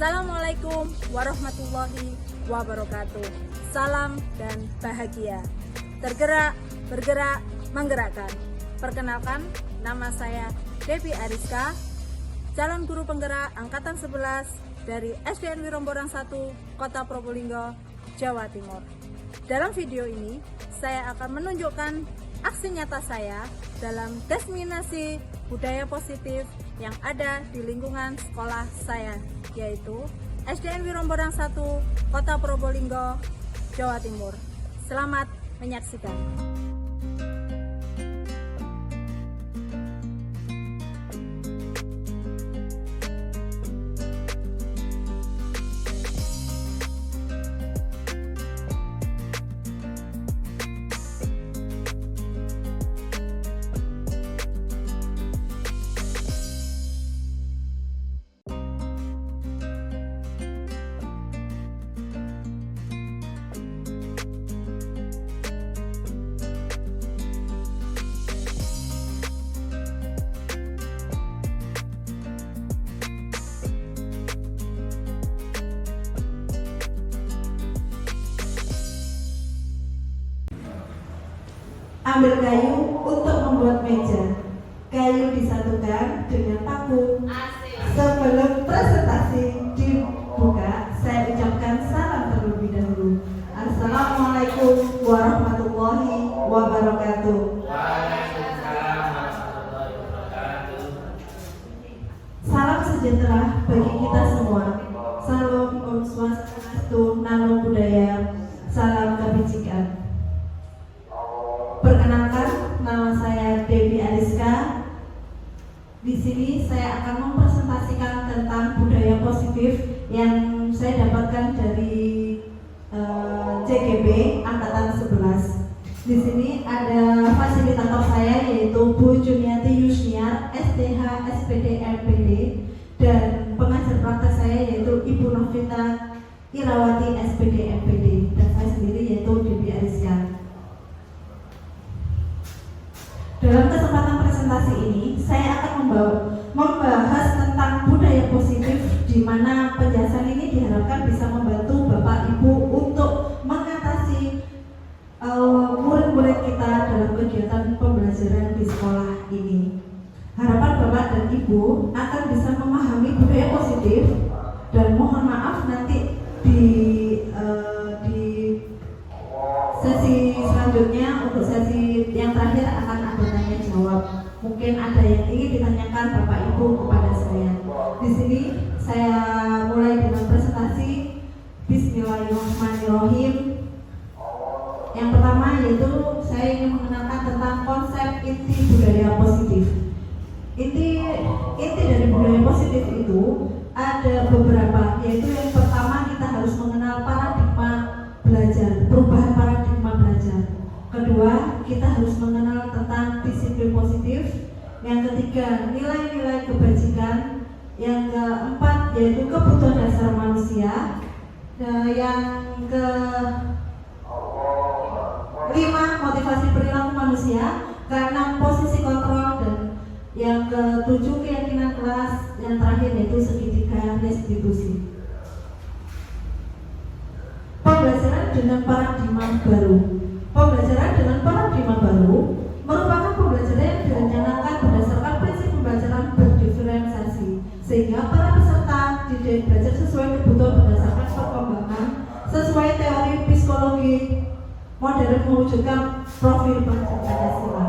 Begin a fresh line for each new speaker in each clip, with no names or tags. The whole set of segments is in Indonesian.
Assalamualaikum warahmatullahi wabarakatuh. Salam dan bahagia. Tergerak, bergerak, menggerakkan. Perkenalkan, nama saya Devi Ariska, calon guru penggerak Angkatan 11 dari SDN Wiromborang 1, Kota Probolinggo, Jawa Timur. Dalam video ini, saya akan menunjukkan aksi nyata saya dalam diseminasi budaya positif yang ada di lingkungan sekolah saya, yaitu SDN Wiromborang 1, Kota Probolinggo, Jawa Timur. Selamat menyaksikan.
Ambil kayu untuk membuat meja. Kayu disatukan dengan paku. Sebelum presentasi dibuka, saya ucapkan salam terlebih dahulu. Assalamualaikum warahmatullahi wabarakatuh.
Waalaikumsalam warahmatullahi wabarakatuh.
Salam sejahtera bagi kita semua. Salam Om Swastiastu, Namo Buddhaya, salam kebajikan. Perkenalkan, nama saya Devi Ariska. Di sini saya akan mempresentasikan tentang budaya positif yang saya dapatkan dari CGB Angkatan 11. Di sini ada fasilitator saya yaitu Bu Juniati Yusniar, STH SPD MPD, dan pengajar praktek saya yaitu Ibu Novita Irawati SPD MPD, dan saya sendiri yaitu Devi Ariska. Dalam kesempatan presentasi ini, saya akan membahas tentang budaya positif, di mana penjelasan ini diharapkan bisa membantu Bapak Ibu untuk mengatasi murid-murid kita dalam kegiatan pembelajaran di sekolah ini. Harapan Bapak dan Ibu akan bisa memahami budaya positif, dan mohon maaf nanti di sesi selanjutnya, untuk sesi yang terakhir akan ada tanya jawab. Mungkin ada yang ingin ditanyakan Bapak Ibu kepada saya. Di sini saya mulai dengan presentasi. Bismillahirrahmanirrahim. Yang pertama yaitu saya ingin mengenalkan tentang konsep inti budaya positif. Inti dari budaya positif itu ada beberapa, yaitu yang pertama kita harus mengenal paradigma belajar, perubahan paradigma belajar. Kedua, kita harus mengenal tentang disiplin positif. Yang ketiga, nilai-nilai kebajikan. Yang keempat yaitu kebutuhan dasar manusia. Yang kelima, motivasi perilaku manusia. Keenam, posisi kontrol. Dan yang ketujuh, keyakinan kelas. Yang terakhir yaitu segitiga restitusi. Pembelajaran dengan paradigma baru. Pembelajaran dengan paradigma baru merupakan pembelajaran yang direncanakan berdasarkan prinsip pembelajaran berdiferensiasi, sehingga para peserta didik belajar sesuai kebutuhan berdasarkan perkembangan, sesuai teori psikologi modern mewujudkan profil Pancasila.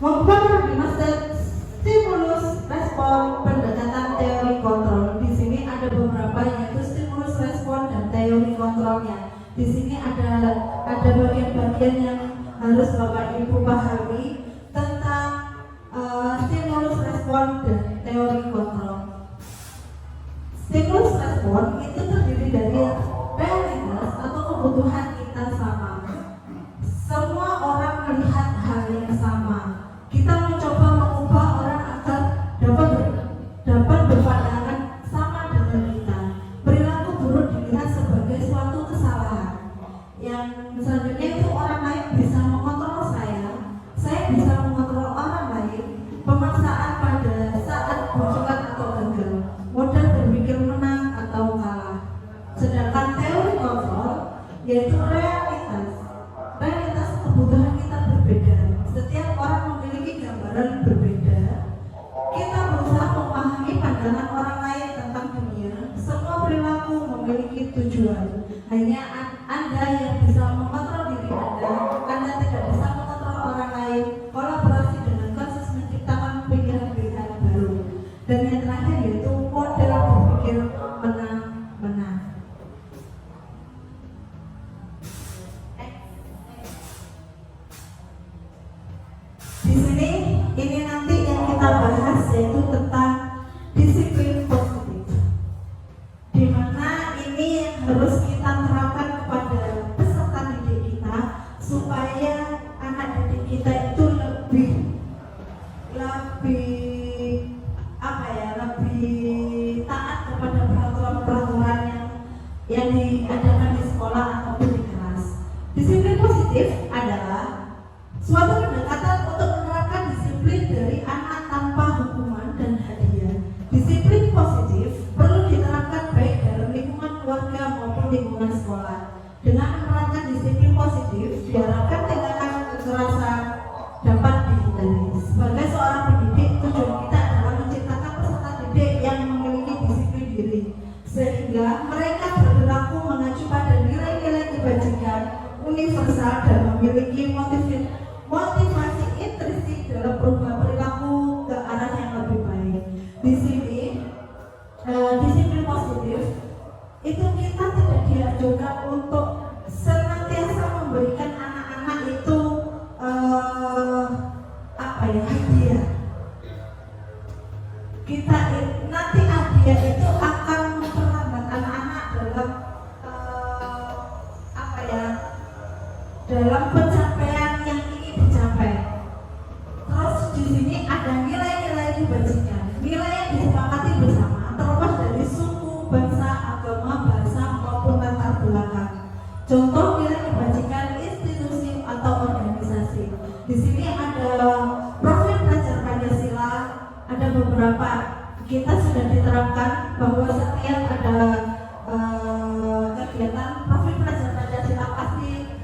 Mengubah paradigma stimulus respon pendekatan teori kontrol. Di sini ada beberapa, yaitu stimulus respon dan teori kontrolnya. Di sini ada bagian-bagian yang harus Bapak Ibu pahami tentang stimulus respon dan teori kontrol. Stimulus respon itu terdiri dari realitas atau kebutuhan kita sama. Semua orang melihat hal yang sama. Kita mencoba mengubah orang agar dapat berpandangan sama dengan kita. Perilaku buruk dilihat sebagai suatu kesalahan. Yang selanjutnya itu orang lain bisa mengontrol saya bisa mengontrol orang lain. Pemaksaan pada saat tujuan. Hanya Anda yang bisa mengontrol diri Anda tidak bisa mengontrol orang lain. Kolaborasi dengan konses menciptakan pikiran-pikiran baru. Dan yang terakhir yaitu model berpikir menang-menang. Di sini ini nanti yang kita bahas yaitu tentang disiplin positif, di mana ini yang harus kita terapkan kepada peserta didik kita supaya anak didik kita itu lebih taat kepada peraturan-peraturan yang diadakan di sekolah ataupun di kelas. Disiplin positif adalah suatu pendekatan untuk menerapkan disiplin dari anak tanpa hukuman dan hadiah. Disiplin positif perlu diterapkan baik dalam lingkungan keluarga maupun lingkungan sekolah. Dengan menerapkan disiplin positif, diharapkan tindakan kekerasan dapat dihindari. Sebagai seorang pendidik, tujuan kita adalah menciptakan peserta didik yang memiliki disiplin diri, sehingga mereka berperilaku mengacu pada nilai-nilai kebajikan universal dan memiliki motivasi intrinsik dalam perubahan perilaku ke arah yang lebih baik. Di sini disiplin positif itu kita tidak dianjurkan untuk senantiasa memberikan anak-anak itu hadiah. Nanti hadiah itu akan memperlambat anak-anak dalam pencapaian yang ingin dicapai. Terus di sini ada nilai-nilai kebajikan, nilai yang disepakati bersama terlepas dari suku, bangsa, agama, bahasa maupun latar belakang. Contoh nilai kebajikan institusi atau organisasi. Di sini ada profil pelajar Pancasila, ada beberapa kita sudah diterapkan bahwa setiap ada kegiatan profil pelajar Pancasila pasti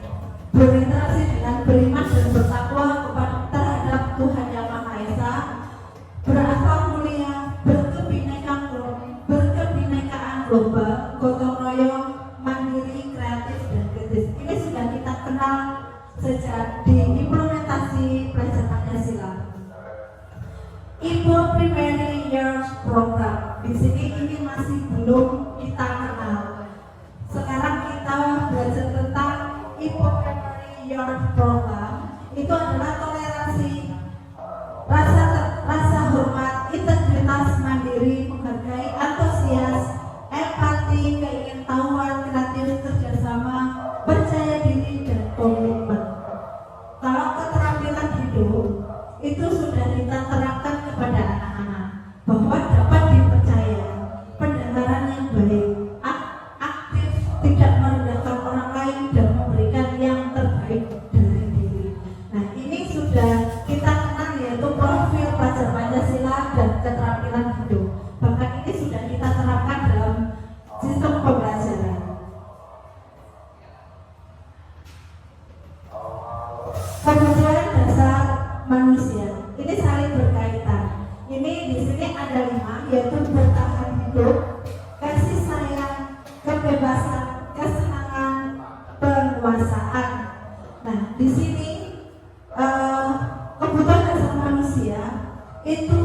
berinteraksi dengan beriman dan bertakwa terhadap Tuhan Yang Maha Esa, berakhlak mulia, berkebinekaan global, gotong royong, mandiri, kreatif, dan kritis. Ini sudah kita kenal sejak diimplementasi pelajar Pancasila. Ibu Primary Years Program. Di sini ini masih belum kita kenal. Sekarang kita belajar tentang Ibu Primary Years Program. Itu adalah toleransi, rasa hormat, integritas, mandiri, menghargai, antusias, empati, keingintahuan, kreatif, kerjasama, percaya diri, dan komitmen. Kalau keterampilan hidup itu sudah kita terapkan kepada anak-anak bahwa dapat dipercaya, pendengaran yang baik, aktif, tidak merendahkan orang lain, dan memberikan yang terbaik dari diri. Nah, ini sudah kita kenal yaitu profil pelajar Pancasila dan keterampilan hidup. Bahkan ini sudah kita terapkan dalam sistem pembelajaran. Kebutuhan dasar manusia ini saling berkaitan. Ini di sini ada 5, yaitu bertahan hidup, kasih sayang, kebebasan, kesenangan, penguasaan. Nah, di sini kebutuhan dasar manusia itu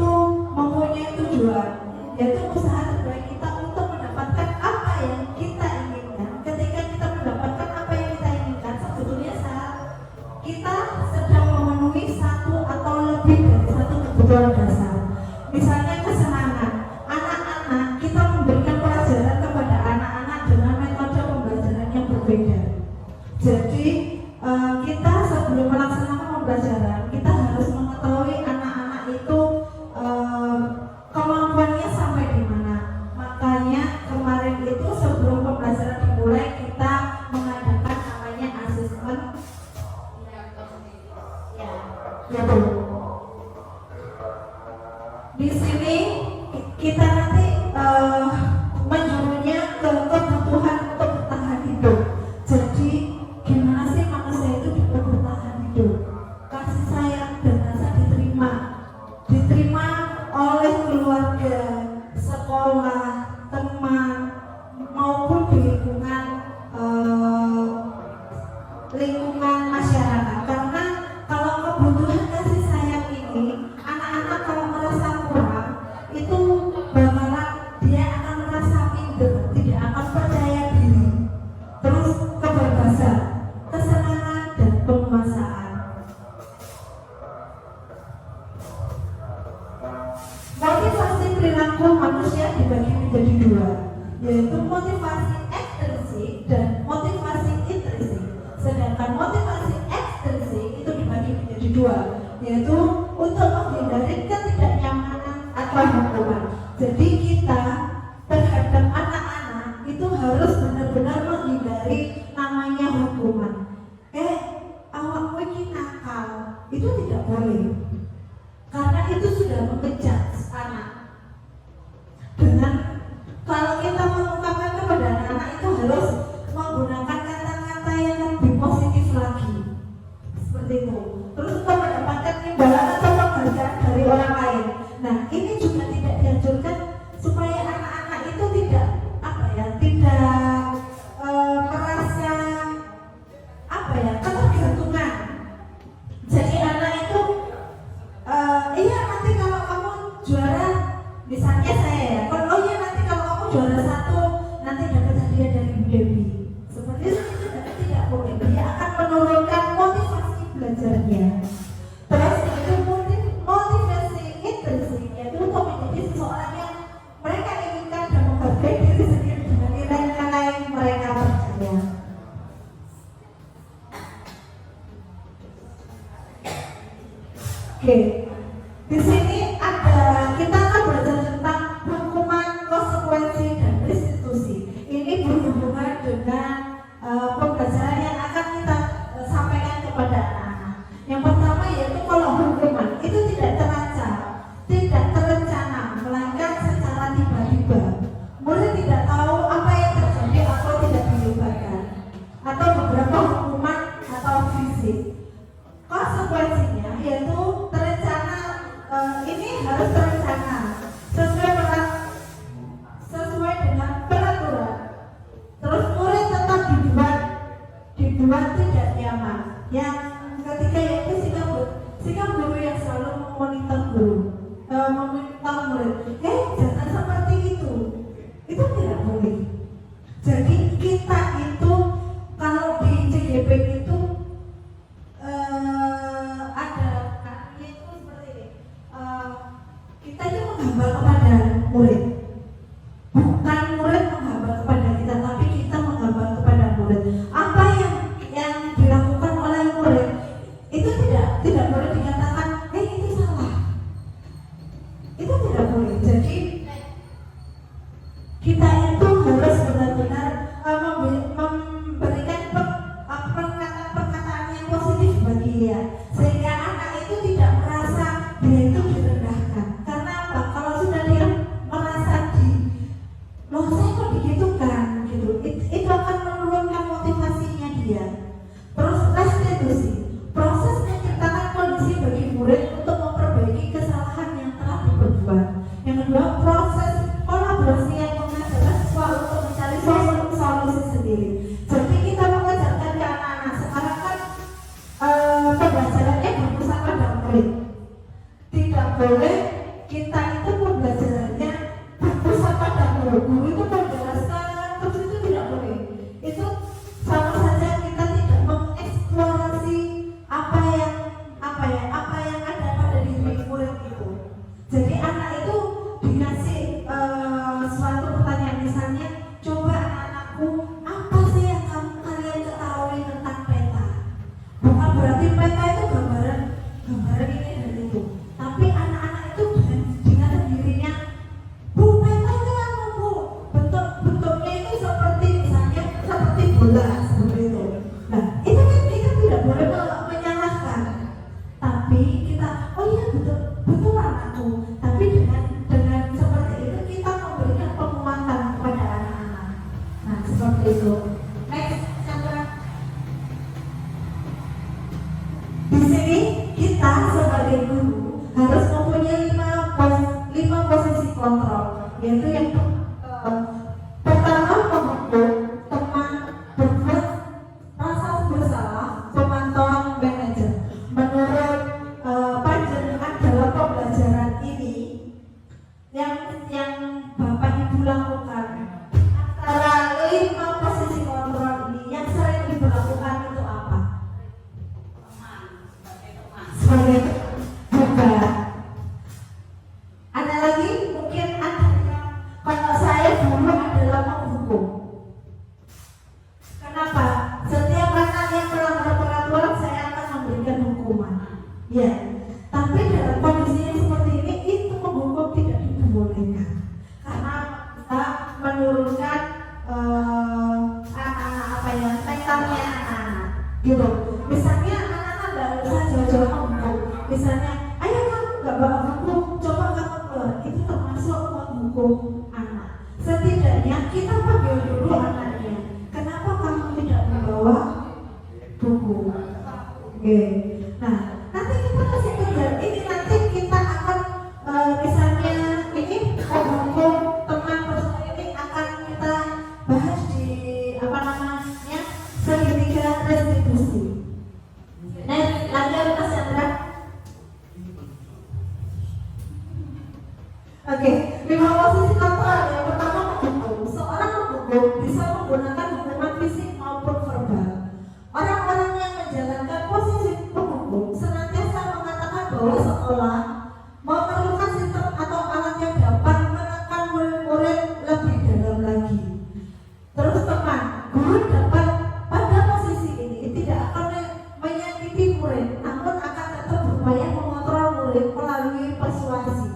mempunyai tujuan, yaitu usaha terbaik kita untuk mendapatkan apa yang kita inginkan. Ketika kita mendapatkan apa yang kita inginkan, sebetulnya kita sedang memenuhi satu atau lebih dari satu kebutuhan dasar. Misalnya kesenangan, anak-anak, kita memberikan pelajaran kepada anak-anak dengan metode pembelajaran yang berbeda. Jadi kita sebelum melaksanakan pembelajaran, kita harus mengetahui anak-anak itu kemampuannya sampai di mana. Makanya kemarin itu sebelum pembelajaran dimulai, kita mengadakan namanya asesmen. Ya, Bu. Di sini kita nanti menjurunya ke kebutuhan untuk bertahan hidup. Jadi gimana sih manusia itu bisa bertahan hidup? Kasih sayang dan rasa diterima oleh keluarga, sekolah, teman maupun di lingkungan yaitu motivasi ekstrinsik dan motivasi intrinsik. Sedangkan motivasi ekstrinsik itu dibagi menjadi dua, yaitu untuk menghindari ketidaknyamanan atau hukuman. Jadi kita terhadap anak-anak itu harus benar-benar menghindari namanya hukuman. Awakmu ini nakal, itu tidak boleh, karena itu sudah mengejar anak. Dengan kalau kita mengungkapkan kepada anak-anak itu harus menggunakan kata-kata yang lebih positif lagi, seperti itu. Terus untuk mendapatkan imbalan atau penghargaan dari orang lain. Nah, ini juga tidak dianjurkan supaya anak-anak itu tidak merasa ketergantungan. Jadi anak itu iya nanti kalau kamu juara, misalnya saya ya, nanti kalau kamu juara 1 nanti dapat hadiah dari Bu Dewi. Seperti itu tidak boleh. Dia akan menurunkan motivasi belajarnya. Terus itu motivasi intrinsik, yaitu untuk menjadi seseorang yang mereka inginkan dan menghargai diri sendiri dengan nilai-nilai mereka percaya. Oke, di sini kita akan belajar tentang hukuman, konsekuensi, dan restitusi. Ini berhubungan dengan pembelajaran yang akan kita sampaikan kepada anak-anak. Yang pertama yaitu kalau hukuman itu tidak terancam, tidak terencana, melainkan secara tiba-tiba. Murid tidak tahu apa yang terjadi atau tidak diubahkan, atau beberapa hukuman atau fisik. Konsekuensinya yaitu terencana, ini harus terencana sesuai dengan peraturan. Terus murid tetap dibuat tidak nyaman. Yang ketiga yaitu sikap guru yang selalu memonitor murid. Jangan seperti itu tidak boleh. Jadi kita itu kalau di CGP itu kita itu menghamba kepada murid, bukan murid menghamba kepada kita, tapi kita menghamba kepada murid. Apa yang dilakukan oleh murid itu tidak boleh dikatakan itu salah, itu tidak boleh. Jadi kita itu harus benar-benar memberikan perkataan-perkataan yang positif bagi dia, sehingga anak itu tidak merasa dia itu direndahkan. Karena apa? Kalau sudah dia merasa saya kok digitukan gitu, itu akan menurunkan motivasinya dia. Terus restitusi, proses menciptakan kondisi bagi murid untuk memperbaiki kesalahan yang telah diperbuat. Yang kedua, proses kolaborasi yang mengajarkan siswa untuk mencari solusi sendiri. Jadi kita mengajarkan ke anak-anak sekarang kan pembelajarannya berpusat pada murid. Tidak boleh kita itu pembelajarannya berpusat pada guru itu menjelaskan, terus itu tidak boleh. Itu sama saja kita tidak mengeksplorasi apa yang ada pada diri murid itu. Jadi anak itu dikasih suatu pertanyaan, misalnya, coba anak-anakku, apa sih yang kalian ketahui tentang peta? Bukan berarti peta itu gambaran ini dan itu, tapi anak-anak itu dengan sendirinya, Bu, peta itu apa, Bu? Bentuknya itu seperti misalnya seperti bola, seperti itu. Nah, itu kan kita tidak boleh menyalahkan, tapi kita, oh iya betul anakku. Tapi dengan seperti itu kita memberikan penguatan kepada anak-anak. Nah, seperti itu. Next, Chandra. Di sini kita sebagai guru harus mempunyai 5 posisi kontrol, yaitu yang pertama membentuk teman berbuat rasa bersalah, pemantauan manajer. Menurut panjenengan dalam pembelajaran ini yang Bapak Ibu lakukan, antara 5 posisi kontrol ini yang sering diberlakukan itu apa? Sebagai bukan. Ada lagi? Mungkin ada yang, kalau saya dulu adalah karena bisa menurunkan anak-anak mentalnya anak-anak gitu. Misalnya anak-anak nggak usah jauh-jauh menghukum, misalnya ayo kamu nggak bawa buku, coba kamu keluar, itu termasuk menghukum anak. Setidaknya kita panggil dulu anaknya, kenapa kamu tidak membawa buku? Oke. Nah, nanti kita kasih kejar ini, nanti kita akan misalnya ini hukum teman personal ini akan kita bahas di apa namanya segitiga restitusi. Nah, lanjut Mas Chandra. Oke, 5 posisi kontrol. Yang pertama menghukum. Seorang menghukum bisa menggunakan hukuman fisik maupun verbal. Orang-orang yang menjalankan posisi penghukum senantiasa mengatakan bahwa sekolah memerlukan sistem atau alat yang dapat menekan murid-murid lebih dalam lagi. Terus teman, guru dapat pada posisi ini tidak akan menyakiti murid, namun akan tetap berupaya mengontrol murid melalui persuasi.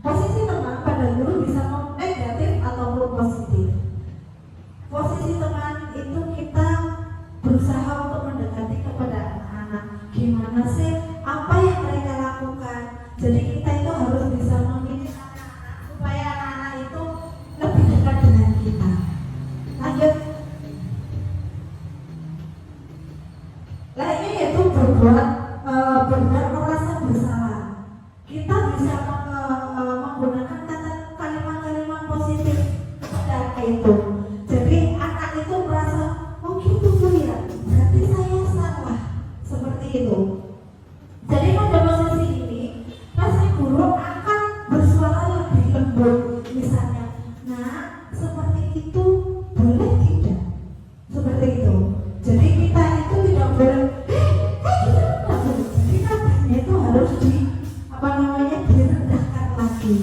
Posisi teman pada guru bisa negatif ataupun positif. Posisi teman itu kita berusaha untuk mendekati kepada anak-anak. Gimana sih apa yang mereka lakukan? Jadi kita itu harus bisa memilih anak-anak supaya anak-anak itu lebih dekat dengan kita. Lanjut. Nah ini yaitu berbuat merasa bersalah. Kita bisa menggunakan kalimat-kalimat positif kepada anak itu. Jadi anak itu merasa, oh gitu tuh ya, berarti saya salah, seperti itu. Jadi pada posisi ini, pasti guru akan bersuara lebih lembut, misalnya, nah seperti itu boleh tidak? Seperti itu. Jadi kita itu tidak boleh, jadi katanya itu harus direndahkan lagi.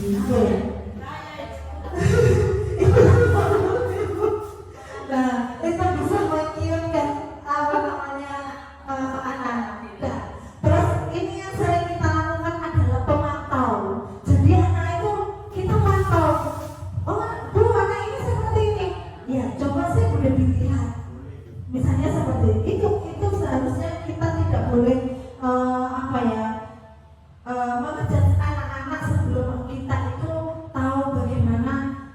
Nah, kita bisa mengiunkan anak. Nah, terus ini yang sering kita lakukan adalah pemantau. Jadi anak itu kita pantau. Oh, bu anak ini seperti ini. Ya, coba sih boleh dilihat. Misalnya seperti itu seharusnya kita tidak boleh mengejar anak-anak sebelum kita itu tahu bagaimana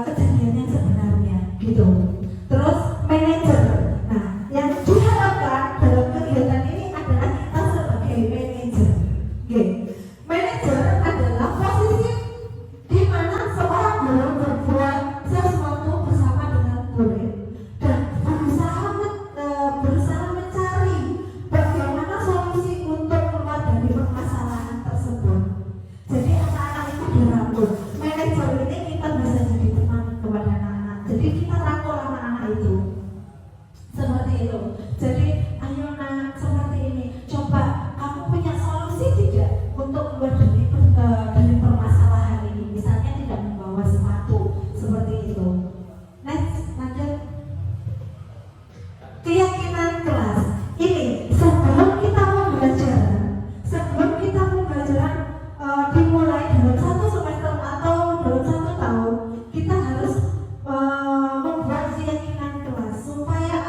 kejadian yang sebenarnya gitu. Terus manajer. Nah, yang diharapkan dalam kegiatan ini adalah kita sebagai manajer. Oke. Manajer adalah posisi di mana seorang guru berbuat sesuatu bersama dengan murid dan berusaha mencari bagaimana solusi untuk keluar dari permasalahan tersebut. Jadi anak-anak itu dirangkul. Manajer ini kita bisa jadi teman kepada anak-anak. Jadi kita rangkul anak-anak itu. Seperti itu. Jadi ayo nak, seperti ini. Coba kamu punya solusi tidak untuk keluar dari permasalahan ini? Misalnya tidak membawa sepatu, seperti itu. Next, lanjut. Keyakinan kelas. Ini sebelum kita pembelajaran dimulai dalam 1 semester atau dalam 1 tahun, kita harus membuat keyakinan kelas supaya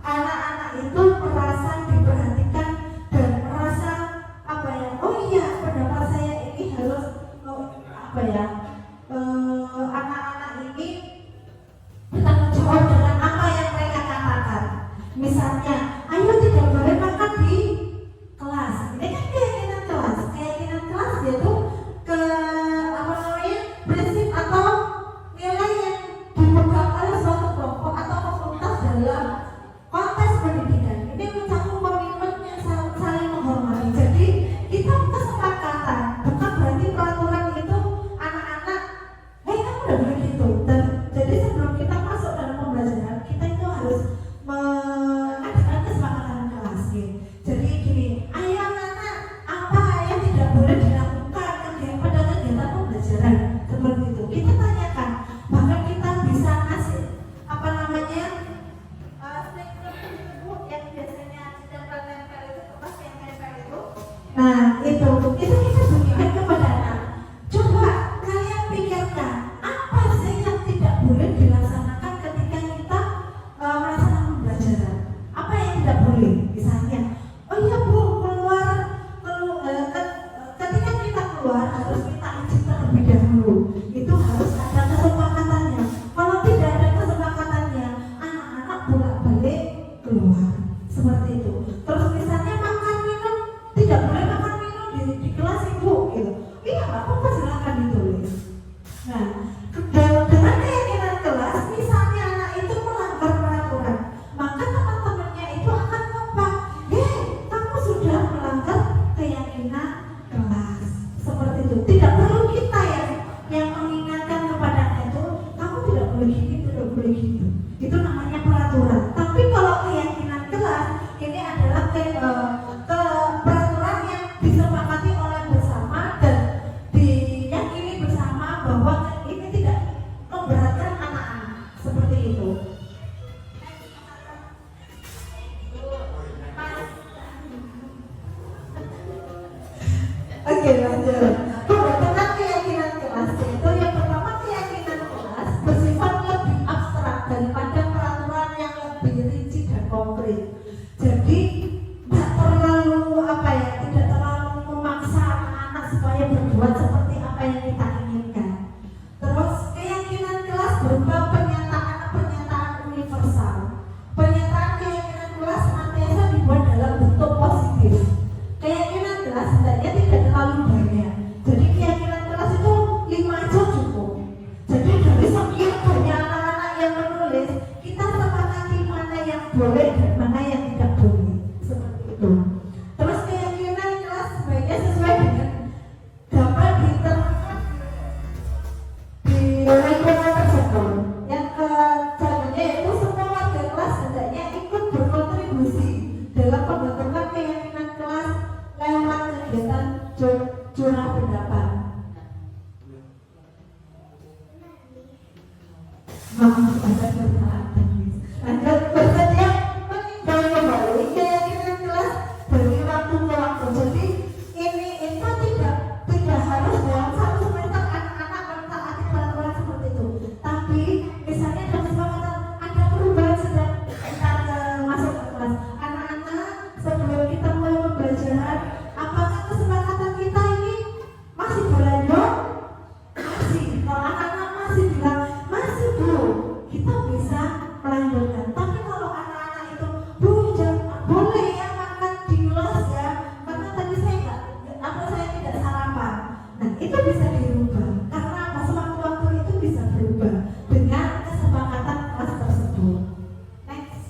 anak-anak itu merasa diperhatikan dan merasa oh iya, pendapat saya ini harus anak-anak ini boleh gini, tidak boleh gitu. Itu namanya peraturan. Tapi kalau keyakinan kelas ini adalah ke peraturan yang disepakati oleh bersama dan diyakini bersama bahwa ini tidak memberatkan anak-anak, seperti itu. Oke, lanjut. Pembentukan keyakinan kelas itu yang pertama, keyakinan kelas bersifat lebih abstrak daripada peraturan yang lebih rinci dan konkret. Jadi tidak terlalu tidak terlalu memaksa anak-anak supaya berbuat seperti apa yang kita inginkan. Terus keyakinan kelas berupa pernyataan universal. Pernyataan keyakinan kelas senantiasa dibuat dalam bentuk positif. Keyakinan kelas hendaknya tidak terlalu banyak. Jadi keyakinan kelas itu 5 aja cukup. Jadi dari sekian banyak anak-anak yang menulis, kita sepakati mana yang boleh dan mana yang tidak boleh. Seperti itu. Terus keyakinan kelas sebaiknya sesuai dengan dapat diterapkan di lingkungan tersebut. Yang keduanya yaitu semua warga kelas hendaknya ikut berkontribusi dalam pembentukan keyakinan kelas lewat kegiatan curah pendapat. Maaf, ada pertanyaan. Lanjut, bersedia meninjau kembali keyakinan kelas dari waktu ke waktu. Jadi ini itu tidak harus dalam satu semester anak-anak mentaati peraturan seperti itu. Tapi misalnya dalam kesepakatan ada perubahan sedang kita masuk ke kelas. Anak-anak sebelum kita mulai pembelajaran, apakah kesepakatan kita ini masih berlanjut? Masih. Kalau anak-anak masih bilang masih Bu, kita bisa melanjutkan. Tapi kalau anak-anak itu Bu, boleh ya makan di kelas ya, karena tadi saya tidak sarapan. Nah itu bisa dirubah karena apa? Sewaktu-waktu itu bisa berubah dengan kesepakatan kelas tersebut. Next.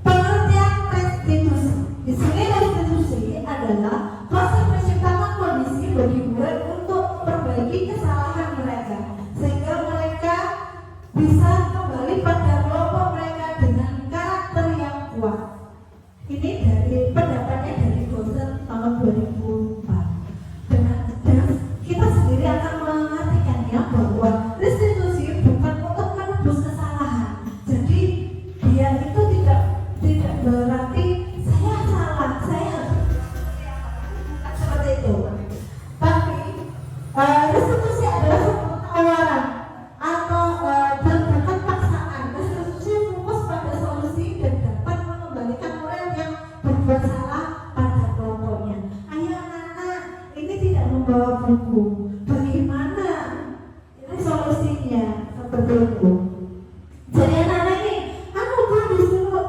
Pengertian restitusi. Di sini restitusi adalah proses menciptakan kondisi bagi murid untuk memperbaiki kesalahan mereka sehingga mereka bisa kembali pada kelompok mereka dengan karakter yang kuat. Ini dari pendapatnya dari dosen tahun 2004. Dan kita sendiri akan mengartikannya bahwa restitusi bukan untuk menebus kesalahan. Jadi dia itu tidak berarti saya salah, saya seperti itu. Tapi restitusi adalah sebuah tawaran atau bukan paksaan. Restitusi fokus pada solusi dan dapat mengembalikan murid yang berbuat salah pada kelompoknya. Ayo anak-anak, ini tidak membawa buku. Bagaimana? Ini solusinya seperti itu. Jadi anak-anak ini, aku suruh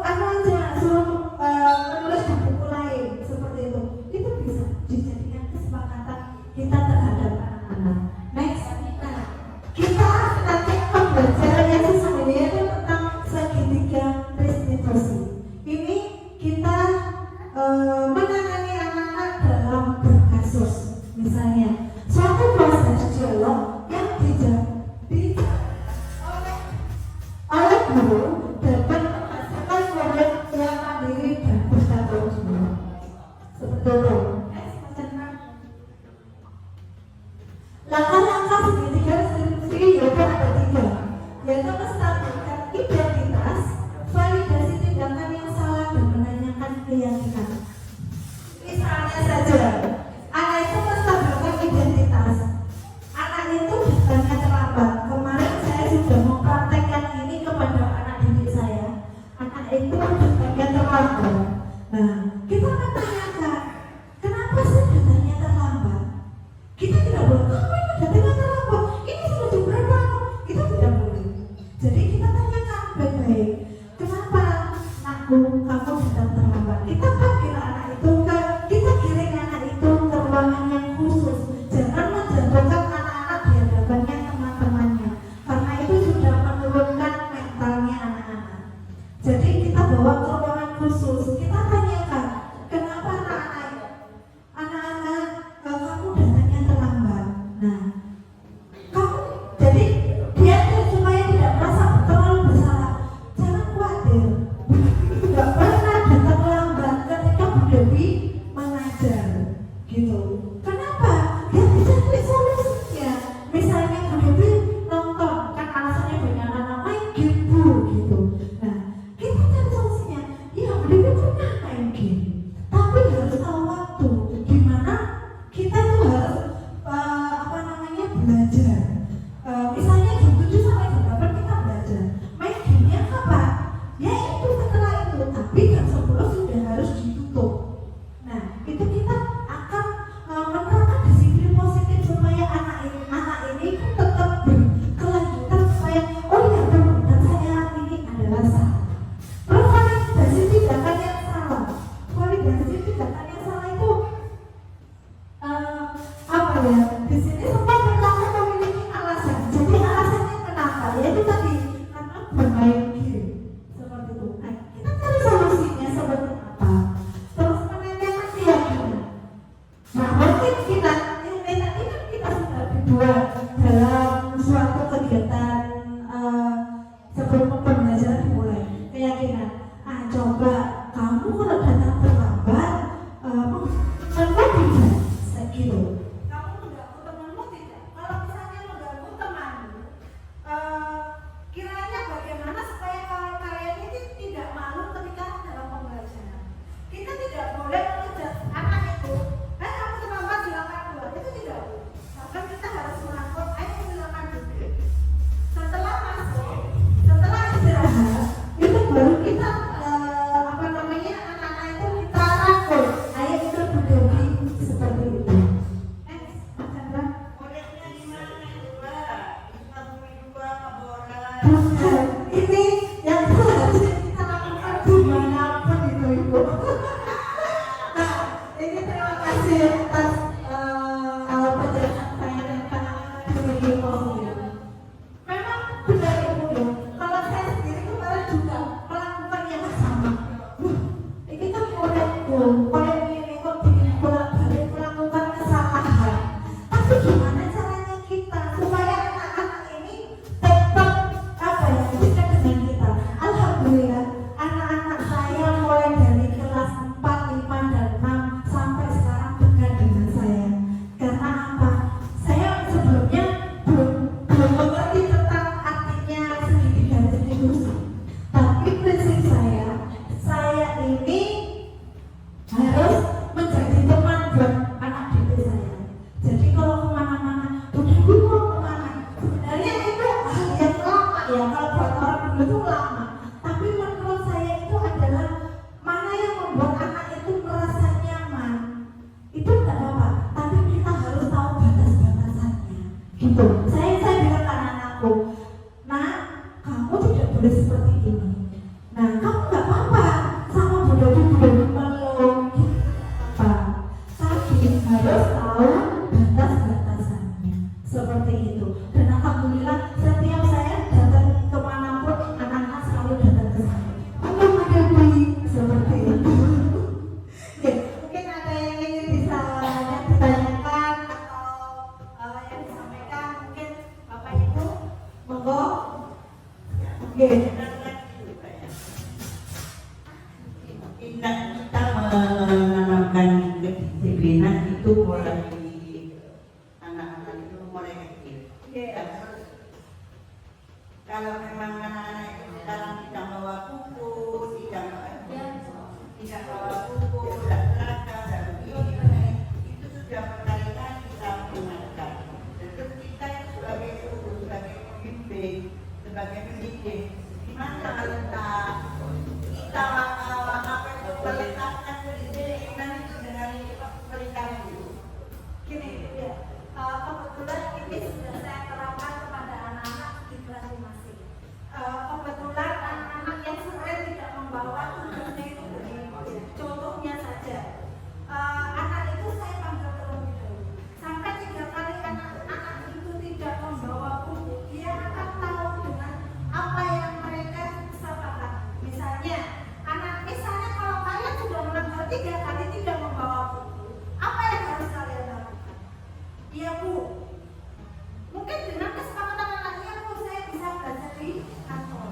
menulis di buku lain seperti itu. Itu bisa dijadikan kesepakatan kita terhadap anak-anak. Next, kita nanti pembelajaran yang sesungguhnya itu tentang segitiga restitusi. Ini kita menangani anak-anak dalam berkasus. Misalnya, suatu proses dialog yang tidak oleh Dua, dalam suatu kegiatan sebelum pembelajaran dimulai, keyakinan. Coba kamu kalau datang terlambat, mengganggu tidak? Gitu. Kamu mengganggu temanmu tidak? Kalau misalnya mengganggu temanmu, kiranya bagaimana supaya kalau kalian ini tidak malu ketika dalam pembelajaran? Kita tidak boleh mengejar anak itu. Kamu terlambat silakan keluar. Itu tidak boleh. Bahkan kita harus merangkul. Ayo silakan duduk. Setelah masuk, setelah istirahat, itu baru kita anak-anak itu kita rangkul. Ayo kita berdiri seperti itu. Mas Chandra,
Kodenya gimana coba? 42 boleh.
bukan. Ini yang seharusnya kita lakukan dimanapun itu Ibu. Nah, ini terima kasih atas penjelasan saya tentang diri Ibu. Memang benar Ibu ya. Kalau saya sendiri kemarin juga melakukan yang sama. Ini kan kodekku, kodek ini kok bolak-balik melakukan kesalahan. Tapi gimana caranya kita supaya anak-anak ini tetap dekat dengan kita? Alhamdulillah, anak-anak saya mulai dari kelas 4, 5, dan 6 sampai sekarang dekat dengan saya. Karena apa? Saya sebelumnya belum mengerti tentang artinya segitiga restitusi. Tapi prinsip saya ini harus menjadi teman buat anak didik saya. Jadi kalau kemana-mana, udah gue mau kemana? Sebenarnya itu hal yang lama ya, kalau buat orang dulu itu lama. Tapi menurut saya itu adalah mana yang membuat anak itu merasa nyaman. Itu tidak apa-apa, tapi kita harus tahu batas-batasannya. Gitu. Saya bilang ke anak-anakku, nah kamu tidak boleh seperti ini. Nah kamu nggak apa-apa sama budaya-budaya melong gitu, apa? Tapi harus tahu batas-batasannya seperti itu. Dan alhamdulillah setiap saya datang kemanapun anak-anak selalu datang ke saya. Untung ada bayi seperti itu. Ya, mungkin ada yang ingin ditanyakan atau yang disampaikan mungkin Bapak Ibu, monggo. Oke.
Kita menanamkan kedisiplinan itu mulai anak-anak itu mulai kecil. Kalau memang anak-anak itu sekarang tidak bawa buku, tidak bawa buku, tidak belajar dan begini, itu sudah berkali-kali kita mengingatkan. Tentu kita sebagai guru, sebagai pembimbing, sebagai pendidik, gimana kita meletakkan kedisiplinan itu dengan perintah itu.
Gini ya, kebetulan ini sudah saya terapkan kepada anak-anak di kelas masing. Kebetulan anak-anak yang sering tidak membawa tugasnya itu begini. Contohnya saja, anak itu saya panggil terlebih dahulu. Sampai 3 kali anak-anak itu tidak membawa buku, dia akan tahu dengan apa yang mereka sepakat. Misalnya kalau kalian sudah melanggar 3 kali tidak membawa buku, apa yang harus kalian lakukan? Iya Bu, mungkin dengan kesepakatan anaknya Bu, saya bisa belajar di kantor.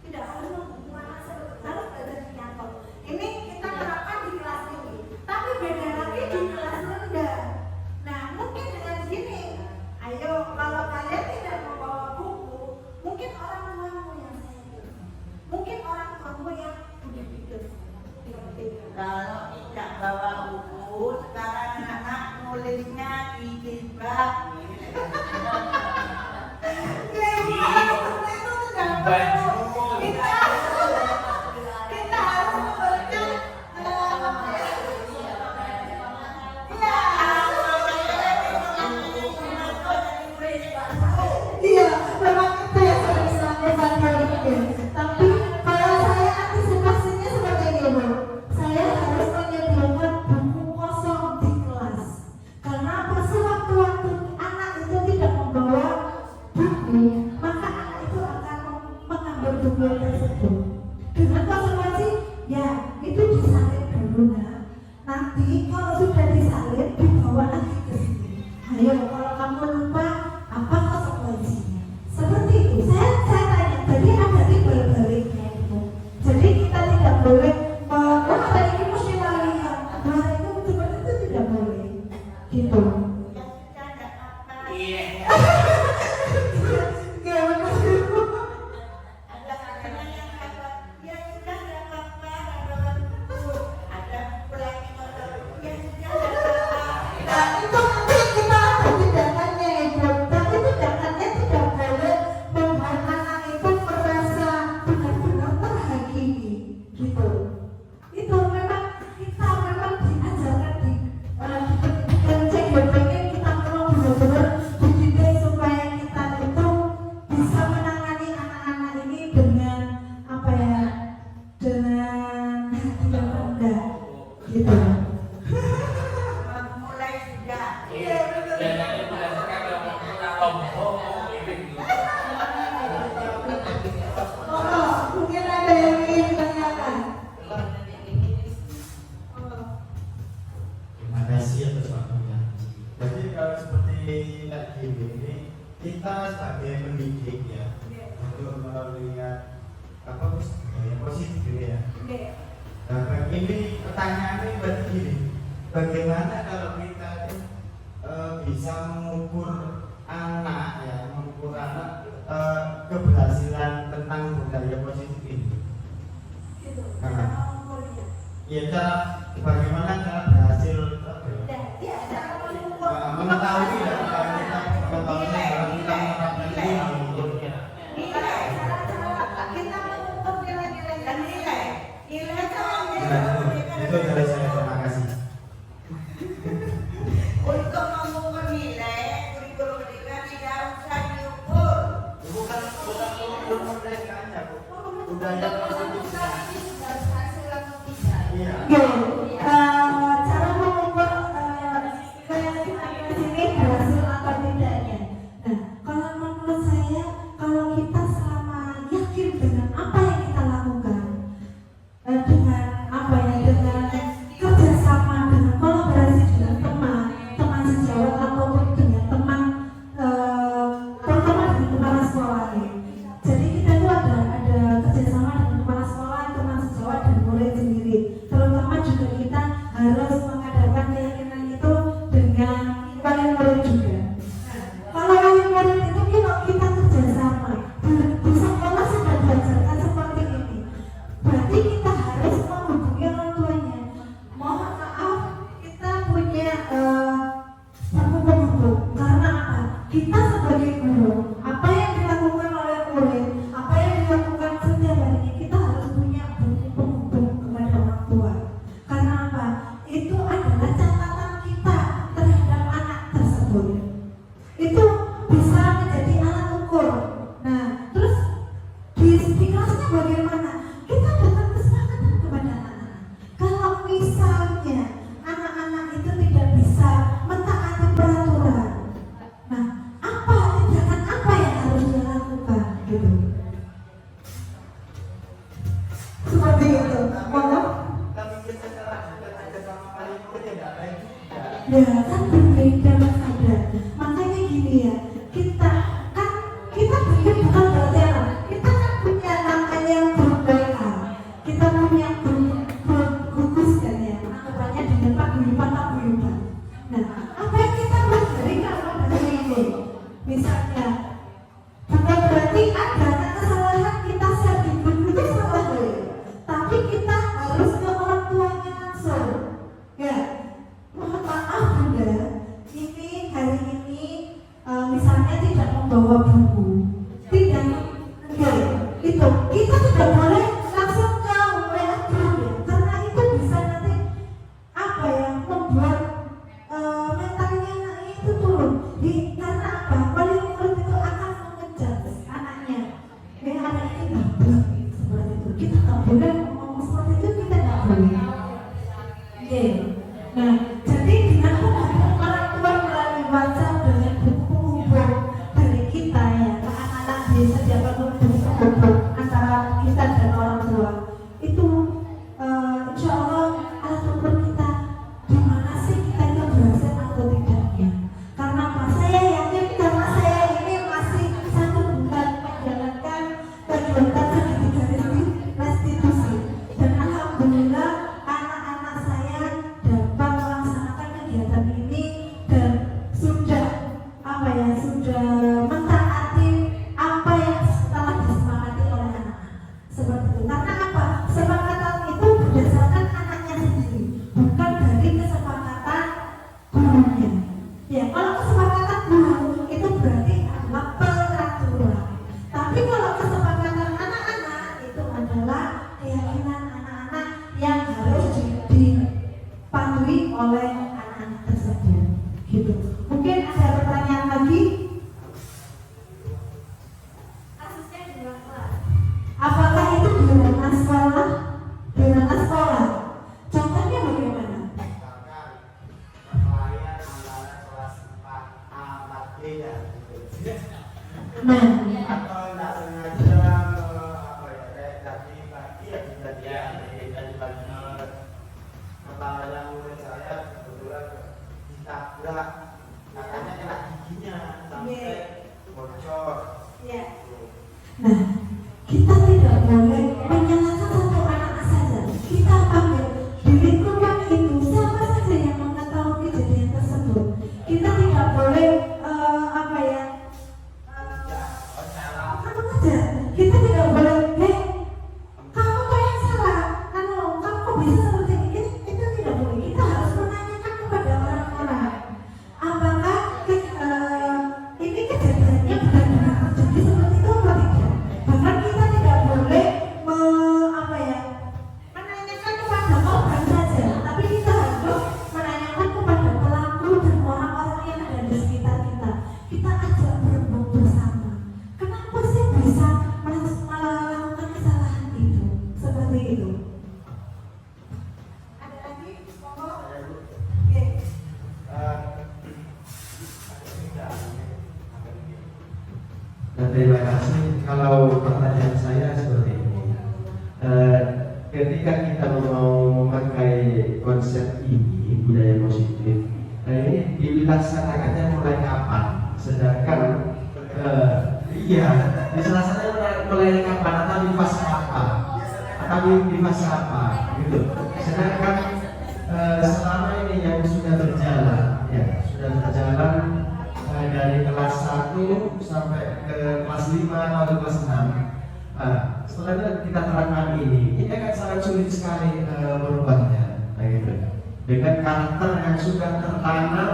Tidak harus membuku anak sebetulnya, harus belajar di kantor. Ini kita terapkan di kelas ini, tapi beda lagi di kelas rendah. Nah mungkin dengan sini, ayo kalau kalian tidak membawa buku, mungkin orang tuamu yang saya bilang, mungkin orang tuamu yang udah pikir.
Kalau tidak bawa buku, sekarang anak nulisnya di jilbab.
Kita harus memberikan iya, memang itu yang sering dilakukan kalian. Tapi kalau saya antisipasinya seperti ini Bu, saya harus menyediakan buku kosong di kelas. Karena apa? Sewaktu-waktu anak itu tidak membawa buku, maka anak itu akan mengambil Nggak benar Ibu.
Ada anak yang apa? Ya sudah nggak apa-apa, ada orang tua, ada pelangi motor. Ya sudah nggak apa-apa.
Nah, itu nanti kita ada tindakannya Ibu. Tapi tindakannya tidak boleh membuat anak itu merasa benar-benar terhakimi gitu. Itu memang kita diajarkan di pendidikan CGP ini, kita memang benar-benar dididik supaya kita itu bisa menangani anak-anak ini dengan apa ya, dengan hati yang rendah gitu.
Mulai sudah.
Jangan berdasarkan kelompok ini.
Oh, mungkin ada yang ingin ditanyakan.
Terima kasih atas waktunya. Jadi kalau seperti tadi ini, kita sebagai pendidik ya, untuk melihat apa budaya positif gitu ya. Nah, ini pertanyaannya berarti gini, bagaimana kalau kita bisa mengukur anak ya, mengukur anak keberhasilan tentang budaya positif ini? Nah, ya cara bagaimana cara berhasil apa ya? Mengetahui dan kalau kita mengetahui bahwa kita menerapkan ini mengukurnya.
Kita mengukur nilai-nilai
Dan nilai
Itu dari saya, terima kasih.
untuk mengukur nilai kurikulum pendidikan tidak usah diukur.
Bukan mereka Bu. Budaya positif. Iya.
Cara mengukur kreativitas ini berhasil atau tidaknya. Nah, kalau menurut saya, kalau kita selama yakin dengan apa yang kita lakukan, dengan apa ya, dengan kerjasama, dengan kolaborasi dengan teman sejawat ataupun dengan teman, terutama dengan kepala sekolah. Jadi kita itu ada kerjasama dengan kepala sekolah, teman sejawat dan murid sendiri. Terutama juga kita harus mengadakan keyakinan itu dengan wali murid juga. Kalau wali murid itu kalau kita kerjasama, di sekolah sudah diajarkan seperti ini. Berarti kita harus menghubungi orang tuanya. Mohon maaf, kita punya penghubung. Karena apa? Kita sebagai guru, apa yang dilakukan oleh murid, apa yang dilakukan setiap harinya, kita harus punya penghubung kepada orang tua. Karena apa? Itu adalah catatan kita terhadap anak tersebut. Itu bisa menjadi alat ukur. Nah, terus di kelasnya bagaimana? Kita berikan kesepakatan kepada anak-anak. Kalau misalnya anak-anak itu tidak bisa mentaati peraturan, nah tindakan apa yang harus dilakukan gitu? Seperti itu. Mohon.
Tapi kita kerja sama paling tidak baik juga.
Ya kan berbeda Mas Ada. Makanya gini ya, kita bikin bukan berarti apa? Kita kan punya namanya grup WA, kita punya grup gugus kan ya, namanya dengan paguyuban. Nah, apa yang kita pelajari kalau dari ini? Misalnya, bukan berarti ada kesalahan kita share di grup itu salah ya, tapi kita harus ke orang tuanya langsung. Ya, mohon maaf Bunda, ini hari ini misalnya tidak membawa buku, itu kita tidak boleh langsung ke WA group ya, karena itu bisa nanti apa ya, membuat mentalnya anak itu turun. Karena apa? Wali murid itu akan mengejar anaknya, anak ini gablek seperti itu. Kita nggak boleh ngomong seperti itu, kita nggak boleh. Nah, jadi dengan penghubung orang tua melalui WhatsApp dengan buku penghubung dari kita ya ke anak mentaati apa yang telah disepakati oleh anak-anak. Seperti itu. Karena apa? Kesepakatan itu berdasarkan anaknya sendiri, bukan dari kesepakatan gurunya. Ya, kalau kesepakatan guru itu berarti adalah peraturan. Tapi kalau kesepakatan anak-anak itu adalah keyakinan anak-anak yang harus dipatuhi oleh anak-anak tersebut. Gitu. Mungkin ada pertanyaan lagi? Kasusnya di luar kelas. Apakah itu di ranah sekolah? Di ranah sekolah. Contohnya bagaimana?
Misalkan perkelahian antara kelas 4A 4B dan
Nah,
atau tidak sengaja apa ya kayak tadi pagi ya tadi pagi kepalanya murid saya kebetulan ditabrak, makanya kena giginya sampai bocor.
ya. Nah, kita tidak boleh menyalahkan satu anak saja. Kita panggil di lingkungan itu siapa saja yang mengetahui kejadian tersebut. Kita tidak boleh apa ya? Kamu aja. Kita tidak boleh, kamu kok yang salah. Kamu kok bisa seperti ini? Itu tidak boleh. Kita harus menanyakan kepada orang-orang. Apakah ini kejadiannya benar-benar terjadi seperti itu atau tidak? Bahkan kita tidak boleh menanyakan kepada korban saja, tapi kita harus menanyakan kepada pelaku dan orang-orang yang ada di sekitar kita. Kita ajak berenung bersama. Kenapa sih bisa melakukan kesalahan itu? Seperti itu. Ada lagi? Monggo. Oke.
Nah, terima kasih. Kalau pertanyaan saya seperti ini, ketika kita mau memakai konsep ini budaya positif, ini dilaksanakannya mulai kapan? Sedangkan iya, dilaksanakannya mulai kapan atau di fase apa? Atau di fase apa? Gitu. Sedangkan selama ini yang sudah berjalan, dari kelas 1 sampai ke kelas 5 atau kelas 6. Setelahnya kita terapkan ini akan sangat sulit sekali merubahnya, gitu. Dengan karakter yang sudah tertanam,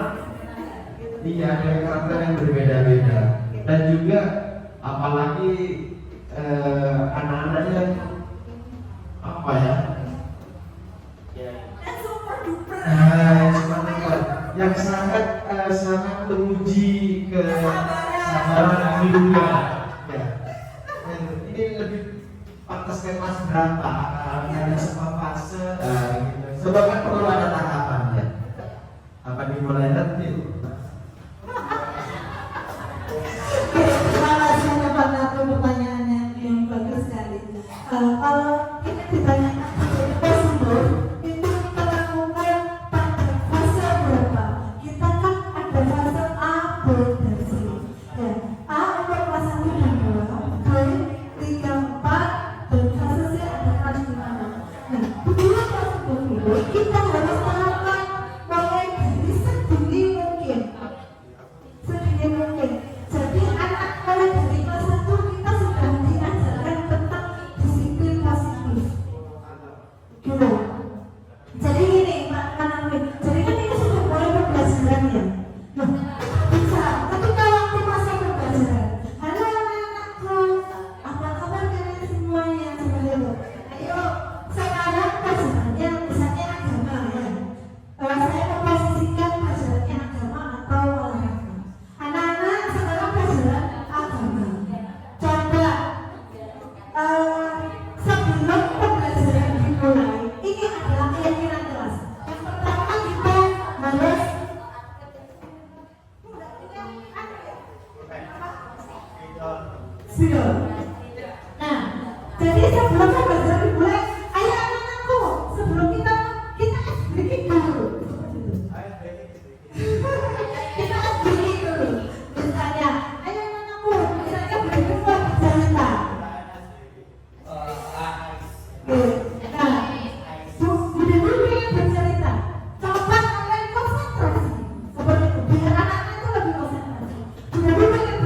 dengan karakter yang berbeda-beda, dan juga apalagi anak-anak yang apa ya? Yang sangat menguji kesabaran hidupnya. Ya. Dan ini lebih pantas ke kelas berapa? Ada sebuah fase. Gitu. Sebab kan perlu ada tahapan ya. Apa dimulai nanti?
Terima kasih Bapak Nato, pertanyaannya yang bagus sekali. Kalau ini ditanyakan menjadi positif, itu kita lakukan pada fase berapa? Kita kan ada fase A, B, dan C. Ya, A untuk kelas 1 dan 2, B 3, 4, dan fase C ada kelas 5. Nah, kedua tersebut itu kita harus melakukan mulai dari sedini mungkin. Jadi anak mulai dari kelas 1 kita sudah diajarkan tentang disiplin positif. Gitu. Jadi gini Pak Kanami, jadi kan ini sudah mulai pembelajaran ya. Nah, bisa. Tapi kalau waktu masa pembelajaran, halo anak-anakku, apa kabar kalian semuanya? Seperti itu. Ayo, sekarang pelajarannya misalnya agama ya. Saya memposisikan pelajarannya agama atau olahraga. Anak-anak sekarang pelajaran agama. Coba sebelum pembelajaran dimulai, ini adalah keyakinan kelas. Yang pertama kita harus spidol. Nah, jadi sebelum pembelajaran dimulai, ayo anak-anakku, sebelum kita breaking dulu. Kita breaking dulu. Misalnya, ayo anak-anakku, misalnya breaking buat cerita. Nah, Bunda dulu yang bercerita. Coba kalian konsentrasi. Seperti itu, biar anak-anak itu lebih konsentrasi. Bunda dulu yang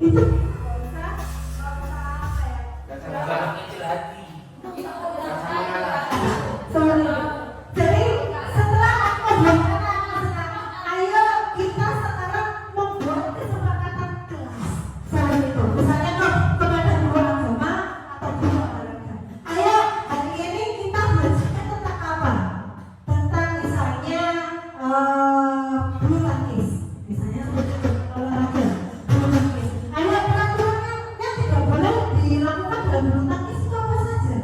itu nggak usah apa ya.
Jangan kecil hati.
Sorry. Jadi setelah aku bilang ayo kita sekarang membuat kesepakatan kelas. Seperti itu. Misalnya kepada dua agama atau dua olahraga. Ayo hari ini kita belajar tentang apa? Tentang misalnya bulu tangkis. Misalnya seperti olahraga bulu tangkis. Ayo peraturannya yang tidak boleh dilakukan dalam bulu tangkis itu apa saja?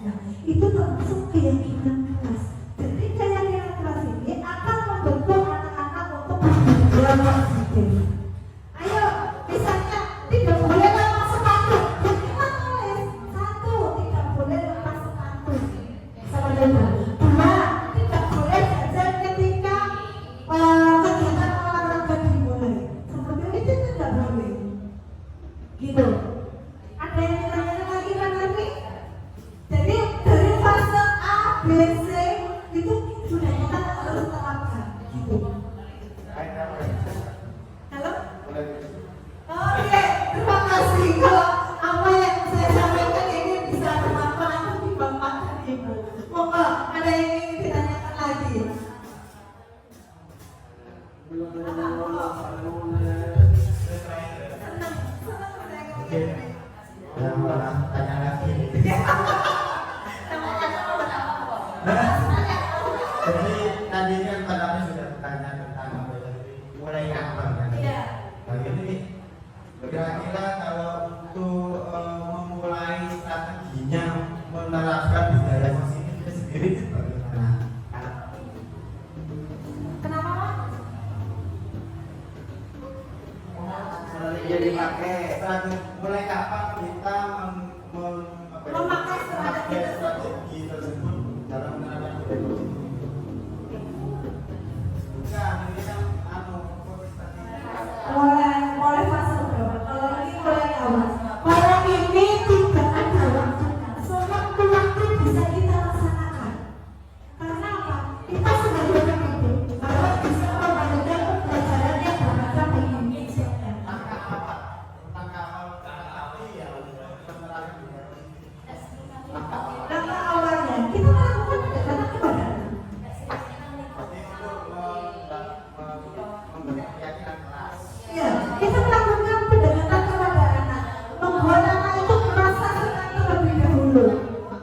Nah, itu termasuk keyakinan kelas. Jadi keyakinan kelas ini akan membentuk anak-anak untuk berpikir positif. Ayo, misalnya tidak boleh lepas sepatu. Jadi kita tulis satu, tidak boleh lepas sepatu. Seperti itu. Dua, tidak boleh jajan ketika kegiatan olahraga dimulai. Seperti itu tidak boleh. Gitu. Ada yang ditanyakan lagi kan nanti? Jadi dari fase A, B, C itu sudah kita harus terapkan. Gitu. Halo? Oke, terima kasih. Kalau apa yang saya sampaikan ini bisa bermanfaat atau dimanfaatkan Ibu. Monggo, ada yang ingin ditanyakan lagi? Senang saya ngomongin ini.
Tanya lagi. Jadi tadi kan Pak David sudah bertanya tentang mulai kapan kan?
Iya.
Nah ini kira-kira kalau untuk memulai strateginya menerapkan budaya positif itu sendiri bagaimana?
Kenapa, Pak?
Jadi pakai mulai kapan kita
Memakai
strategi tersebut dalam menerapkan budaya positif? Bukan, ini kan
Mulai fase berapa? Kalau ini mulai awal. Kalau ini tidak ada waktunya. Sewaktu-waktu bisa kita laksanakan. Karena apa? Kita sudah berpikir bahwa bisa membangun pembelajaran yang beragam di Indonesia. Langkah awalnya kita melakukan pendekatan kepada anak. Ya, kita melakukan pendekatan kepada anak, membuat anak itu merasa senang terlebih dahulu.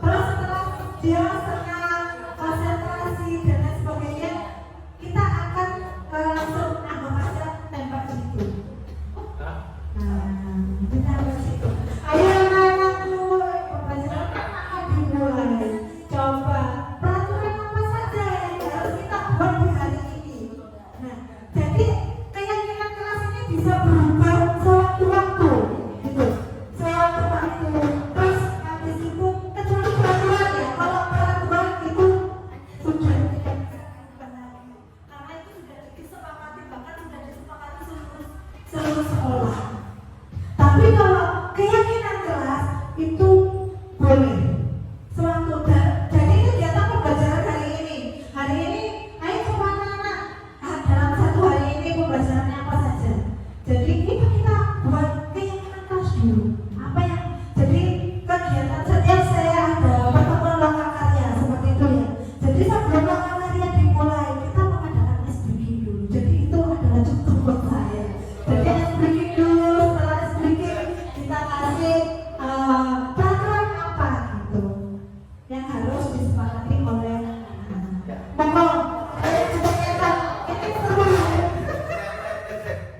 Terus setelah dia senang, konsentrasi dan lain sebagainya, kita akan langsung anggap aja tembak situ. Nah, benar situ. Ayo anak-anakku, pembelajaran akan dimulai. Coba peraturan apa saja yang harus kita buat di hari ini. Nah, jadi keyakinan kelas ini bisa berubah sewaktu-waktu, gitu. Sewaktu-waktu. Terus habis itu kecuali peraturan ya. Kalau peraturan itu sudah tidak bisa dilakukan lagi. Karena itu sudah disepakati, bahkan sudah disepakati seluruh sekolah. Tapi kalau keyakinan kelas itu boleh sewaktu jadi kegiatan pembelajaran hari ini. Hari ini, ayo coba anak-anak dalam satu hari ini pembelajarannya apa saja. Jadi kita buat keyakinan kelas dulu. Apa yang jadi kegiatan setiap saya ada pertemuan loka karya seperti itu ya. Jadi sebelum loka karya dimulai kita mengadakan ice breaking dulu. Jadi itu adalah cukup buat saya. Jadi ice breaking dulu, setelah ice breaking kita kasih peraturan apa gitu yang harus disepakati oleh anak-anak. Monggo, ayo ditanyakan. Ini seru ya.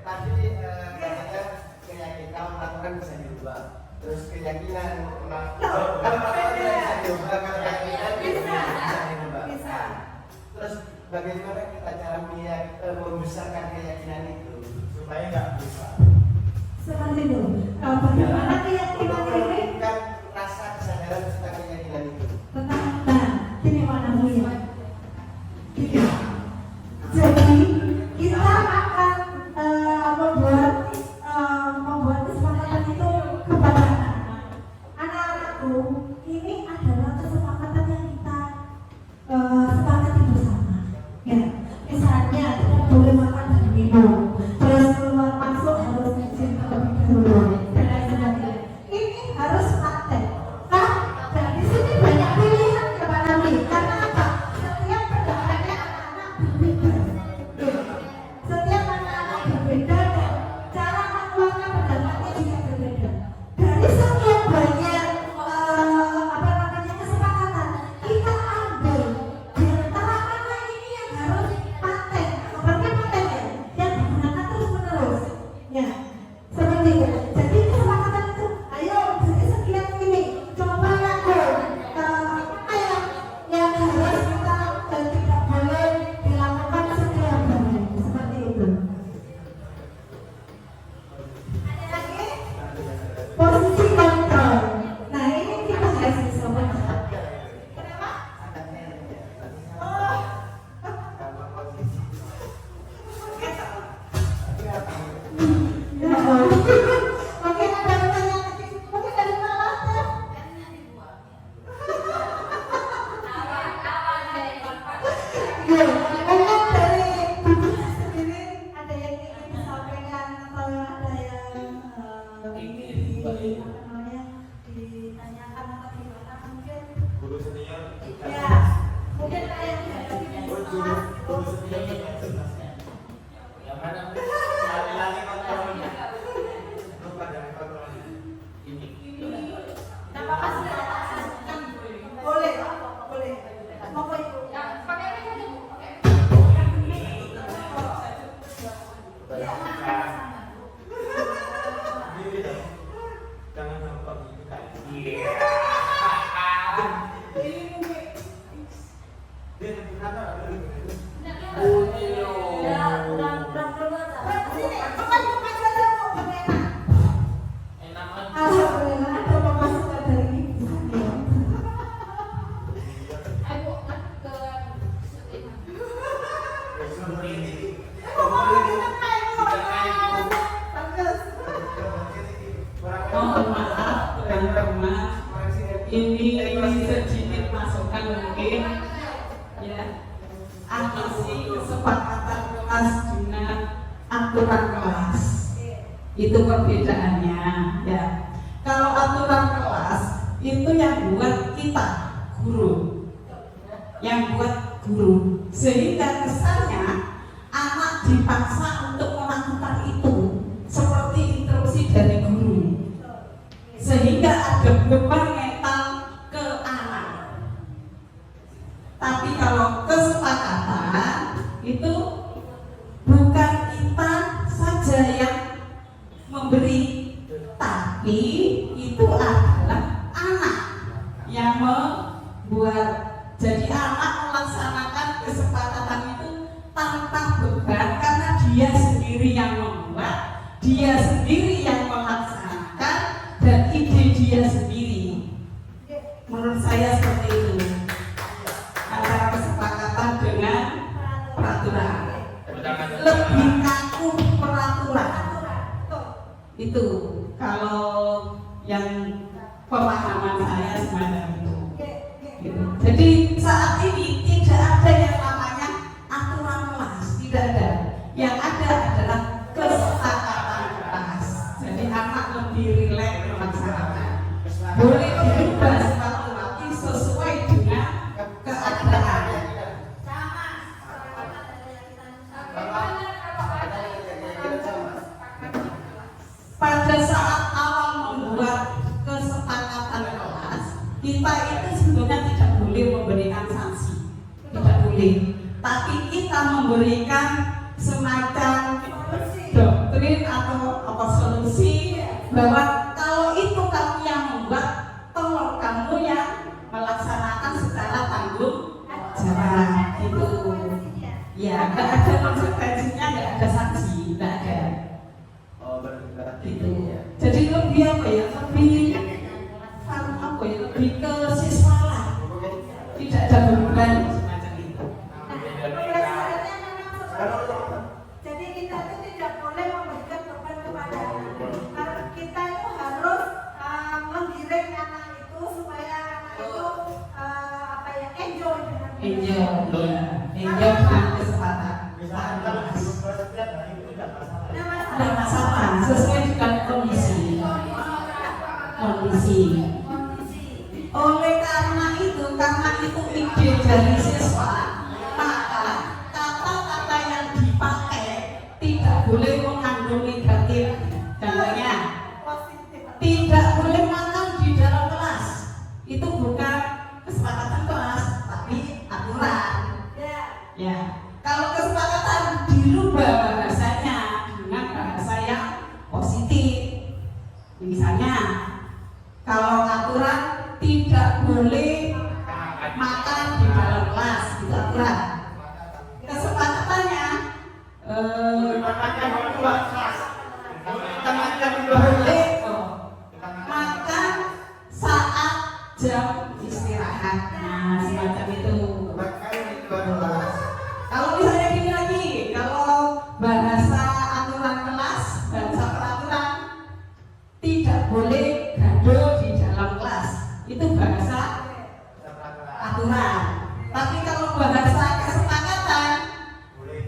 Tadi katanya keyakinan melakukan bisa diubah. Terus keyakinan bisa diubah, keyakinan bisa diubah.
Bisa.
Terus bagaimana kita cara membesarkan keyakinan itu supaya nggak bisa?
Seperti itu. Bagaimana keyakinan ini
Kan rasa kesadaran tentang keyakinan itu.
tentang ini mana ya? Jadi kita akan membuat kesepakatan itu kepada anak-anak. Anak-anakku, ini adalah kesepakatan yang kita sepakati bersama. Ya, misalnya tidak boleh makan dan minum. Terus keluar masuk harus izin terlebih dahulu. ditanyakan atau gimana mungkin
Guru senior.
ya mungkin kayak
Guru senior yang jelas.
Yang mana?
Lagi kontrolnya. Lupa dari kontrolnya.
Ini.
nama kasih kan boleh mau ibu
Jangan nampak ini kan.
Iya.
Dia nanti kata ada lagi.
Enak kan?
alhamdulillah ada pemasukan dari ibu
Mohon maaf karena ini sedikit masukan mungkin ya atasi kesepakatan kelas dengan aturan kelas itu perbedaannya ya. Kalau aturan kelas itu yang buat kita guru, sehingga kesannya anak dipaksa untuk melakukan itu seperti instruksi dari guru, sehingga ada beban mental ke anak. Tapi kalau kesepakatan itu bukan kita saja yang memberi, tapi itu adalah anak yang membuat. Jadi anak melaksanakan kesepakatan itu tanpa beban karena dia sendiri yang membuat, dia sendiri yang melaksanakan, dan ide dia sendiri. Menurut saya seperti itu antara kesepakatan dengan peraturan. Lebih kaku peraturan itu kalau yang pemahaman saya semacam itu gitu. Jadi saat ini tidak ada yang namanya aturan kelas, tidak ada. Yang ada adalah kesepakatan kelas. Jadi anak lebih rileks melaksanakan. Boleh dirubah suatu waktu sesuai dengan keadaan. Pada saat awal membuat kesepakatan kelas, kita itu sebenarnya tidak boleh memberikan sanksi, tidak boleh. Tapi kita memberikan semacam doktrin atau apa solusi bahwa kalau itu kamu yang membuat, tolong kamu yang melaksanakan secara tanggung jawab itu. Ya, nggak ada konsekuensinya, nggak ada sanksi, nggak ada.
Oh, berarti
Gitu. Jadi lebih apa ya? Lebih apa ya? Lebih ke siswa lah. Tidak ada beban semacam itu.
jadi kita itu tidak boleh memberikan beban kepada anak. Kita itu harus menggiring anak itu supaya anak itu enjoy dengan
Enjoy dengan kesempatan.
misalkan kalau guru setiap hari itu tidak masalah.
Tidak masalah, sesuai dengan kondisi. Oleh karena itu ide dari siswa, maka kata-kata yang dipakai tidak boleh mengandung negatif. Contohnya, tidak boleh makan di dalam kelas. Itu bukan kesepakatan kelas, tapi aturan. Ya, kalau kesepakatan dirubah bahasanya dengan bahasa yang positif. Misalnya, kalau aturan tidak boleh makan di dalam kelas, itu aturan. Kesepakatannya boleh makan saat jam istirahat. Nah, semacam itu. Kalau misalnya gini lagi, kalau bahasa aturan kelas, bahasa peraturan, tidak boleh gaduh di dalam kelas. Itu bahasa aturan. Tapi kalau bahasa kesepakatan, boleh.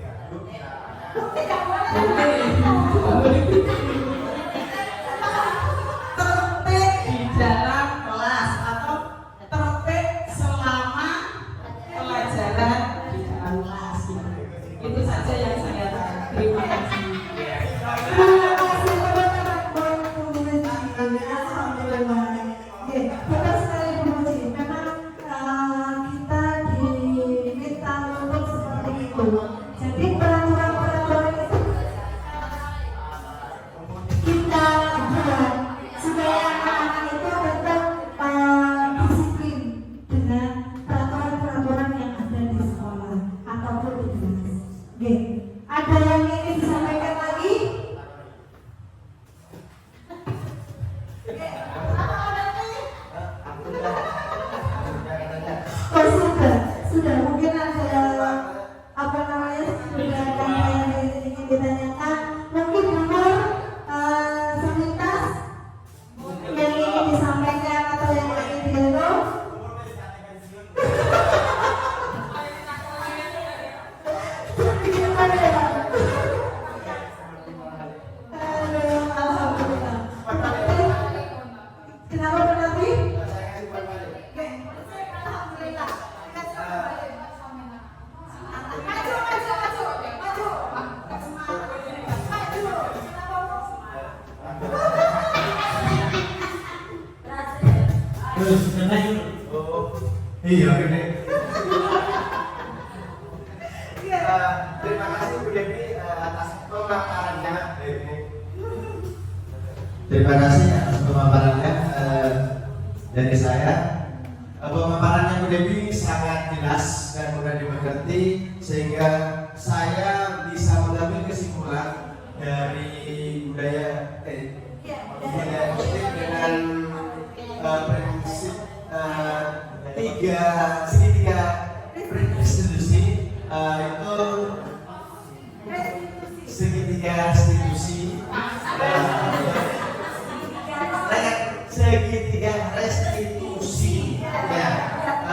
sudah mungkin ada apa namanya sudah ada yang ingin ditanyakan, mungkin nomor sepintas yang ingin disampaikan atau yang ingin dialog. Kenapa berarti?
Iya, gede. Terima kasih Bu Devi atas pemaparannya. Terima kasih atas pemaparannya dari saya. Pemaparannya Bu Devi sangat jelas dan mudah dimengerti sehingga saya bisa mengambil kesimpulan dari budaya positif dengan prinsip segitiga restitusi itu segitiga restitusi segitiga restitusi ya,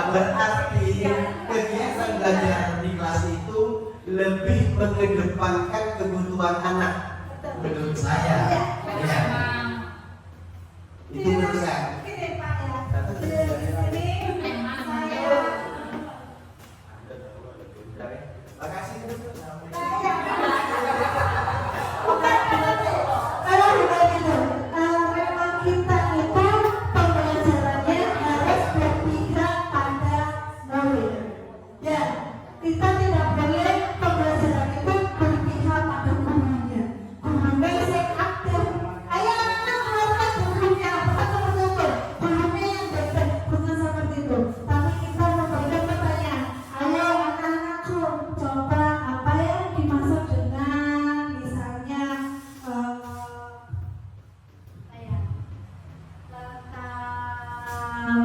berarti kegiatan belajar di kelas itu lebih mengedepankan kebutuhan anak menurut saya ya. Itu menurut saya.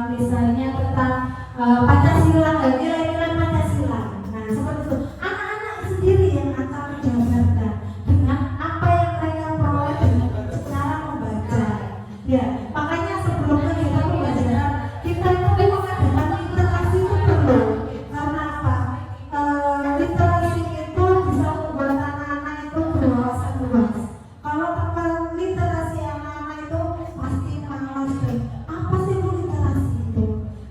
Misalnya tentang Pancasila, nilai-nilai Pancasila. Nah, seperti itu. Anak-anak sendiri yang akan menjabarkan dengan apa yang mereka peroleh dengan cara membaca. Ya, makanya sebelum kegiatan pembelajaran kita itu mengadakan literasi itu perlu. Karena apa? Literasi itu bisa membuat anak-anak itu berwawasan luas. Kalau tanpa literasi anak-anak itu pasti malas dan apa sih itu literasi itu?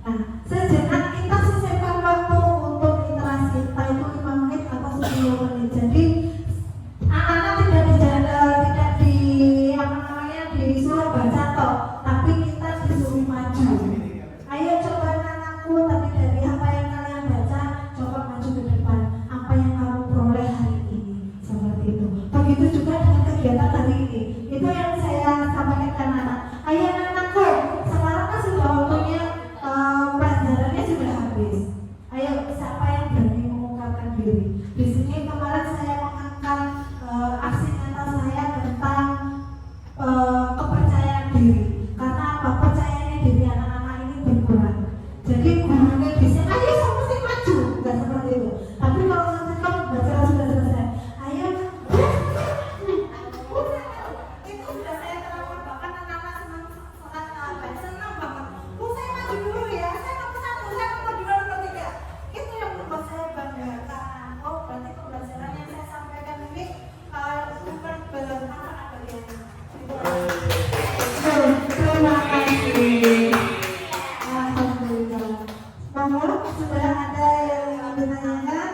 Nah, sejenak kita sisihkan waktu untuk literasi, entah itu 5 menit atau 10 menit. Jadi anak-anak tidak disuruh baca toh, tapi kita disuruh maju. Ayo coba anakku, tapi dari apa yang kalian baca, coba maju ke depan. Apa yang kamu peroleh hari ini, seperti itu. Begitu juga dengan kegiatan hari ini. Itu yang saya sampaikan ke anak. Ayo anakku, sekarang kan sudah waktunya pelajarannya sudah habis. Ayo siapa yang berani mengungkapkan diri? Di sini kemarin saya mengangkat aksi nyata saya tentang kepercayaan diri. Karena apa? Percayaan diri anak-anak ini berkurang. Jadi gurunya bisa, ayo sama sih maju, nggak seperti itu. Tapi kalau nanti kamu baca sudah selesai, ayo, itu sudah saya terapkan. Bahkan anak-anak senang banget. Saya maju dulu ya, saya nomor 1, saya nomor 2, nomor 3. Itu yang membuat saya banggakan. Oh, berarti pembelajaran yang saya sampaikan ini bukan bermanfaat bagi anak. Terima kasih. Alhamdulillah. Mohon sudah ada yang ingin ditanyakan?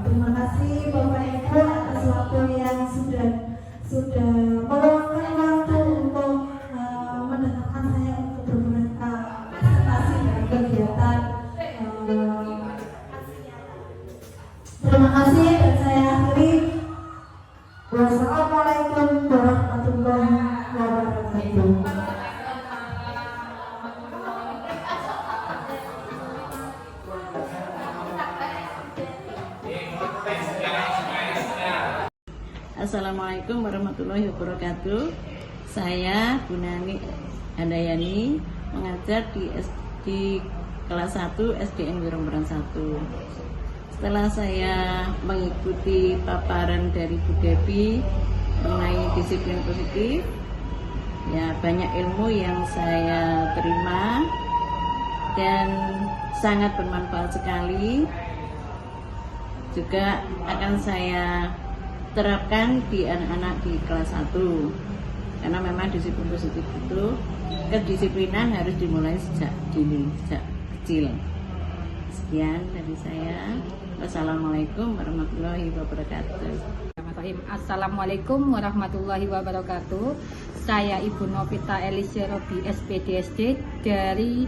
Terima kasih Bapak Ibu atas waktu yang sudah meluangkan waktu untuk mendengarkan saya untuk berpresentasi dari kegiatan. Terima kasih dan saya akhiri. Wassalamualaikum warahmatullahi wabarakatuh.
Assalamualaikum warahmatullahi wabarakatuh. Saya Bu Nani Handayani mengajar di kelas 1 SDN Wiromberan 1. Setelah saya mengikuti paparan dari Bu Debbie mengenai disiplin positif, ya banyak ilmu yang saya terima dan sangat bermanfaat sekali. Juga akan saya terapkan di anak-anak di kelas 1, karena memang disiplin positif itu, kedisiplinan harus dimulai sejak dini, sejak kecil. Sekian dari saya. Wassalamualaikum warahmatullahi wabarakatuh.
Assalamualaikum warahmatullahi wabarakatuh. Saya Ibu Novita Elisya Robi SPDSD dari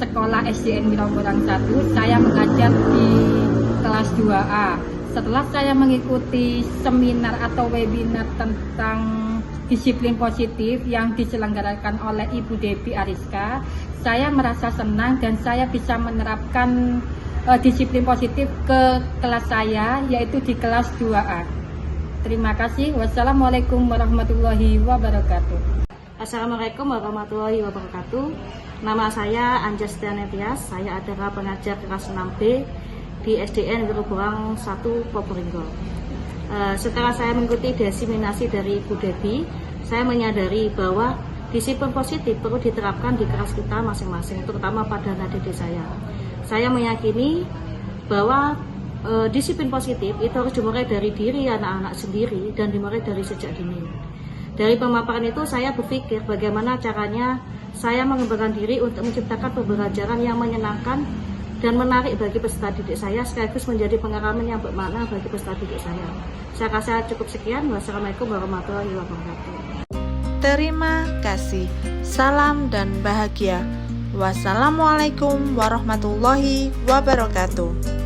Sekolah SDN Wiromberan 1. Saya mengajar di kelas 2A. Setelah saya mengikuti seminar atau webinar tentang disiplin positif yang diselenggarakan oleh Ibu Debbie Ariska, saya merasa senang dan saya bisa menerapkan disiplin positif ke kelas saya, yaitu di kelas 2A. Terima kasih. Wassalamualaikum warahmatullahi wabarakatuh.
Assalamualaikum warahmatullahi wabarakatuh. Nama saya Anjas Tianetias. Saya adalah pengajar kelas 6B di SDN Wiromberan 1 Probolinggo. Setelah saya mengikuti diseminasi dari Bu Debbie, saya menyadari bahwa disiplin positif perlu diterapkan di kelas kita masing-masing, terutama pada anak didik saya. Saya meyakini bahwa disiplin positif itu harus dimulai dari diri anak-anak sendiri dan dimulai dari sejak dini. Dari pemaparan itu saya berpikir bagaimana caranya saya mengembangkan diri untuk menciptakan pembelajaran yang menyenangkan dan menarik bagi peserta didik saya, sekaligus menjadi pengalaman yang bermakna bagi peserta didik saya. Saya rasa cukup sekian. Wassalamualaikum warahmatullahi wabarakatuh.
Terima kasih. Salam dan bahagia. Wassalamualaikum warahmatullahi wabarakatuh.